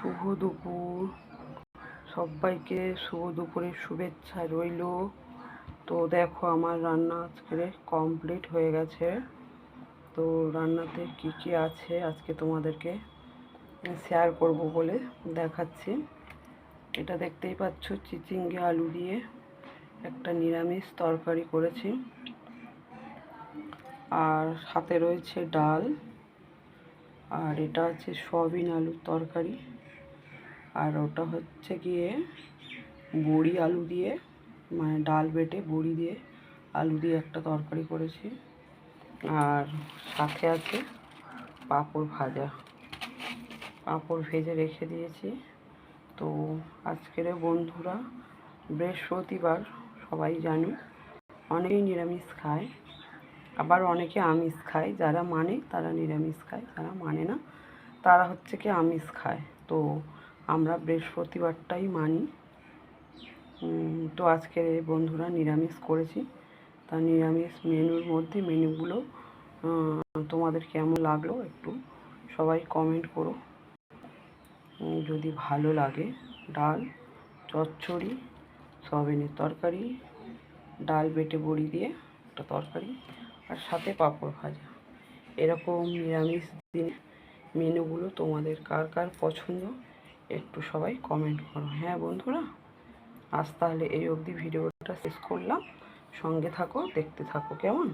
শুভ দুপুর সবাইকে, শুভ দুপুরের শুভেচ্ছা রইল। তো দেখো আমার রান্না আজকে কমপ্লিট হয়ে গেছে। তো রান্নাতে কি কি আছে আজকে তোমাদেরকে শেয়ার করব বলে দেখাচ্ছি। এটা দেখতেই পাচ্ছ, চিচিঙ্গে আলু দিয়ে একটা নিরামিষ তরকারি করেছি, আর সাথে রয়েছে ডাল, আর এটা আছে সয়াবিন আলুর তরকারি, আর ওটা হচ্ছে গিয়ে বড়ি আলু দিয়ে, মানে ডাল বেটে বড়ি দিয়ে আলু দিয়ে একটা তরকারি করেছি, আর সাথে আছে পাঁপড় ভাজা, পাঁপড় ভেজে রেখে দিয়েছি। তো আজকের বন্ধুরা বৃহস্পতিবার, সবাই জানো অনেকেই নিরামিষ খায়, আবার অনেকে আমিষ খায়। যারা মানে তারা নিরামিষ খায়, যারা মানে না তারা হচ্ছে কি আমিষ খায়। তো আমরা বৃহস্পতিবারটাই মানি। তো আজকে বন্ধুরা নিরামিষ করেছি। তা নিরামিষ মেনুর মধ্যে মেনুগুলো তোমাদের কেমন লাগলো একটু সবাই কমেন্ট করো। যদি ভালো লাগে, ডাল, চচ্চড়ি, সয়াবিনের তরকারি, ডাল বেটে বড়ি দিয়ে একটা তরকারি, আর সাথে পাঁপড় ভাজা, এরকম নিরামিষ দিনে মেনুগুলো তোমাদের কার কার পছন্দ একটু সবাই কমেন্ট করো। হ্যাঁ বন্ধুরা, আজ তাহলে এই অবধি ভিডিওটা শেষ করলাম। সঙ্গে থাকো, দেখতে থাকো কেমন।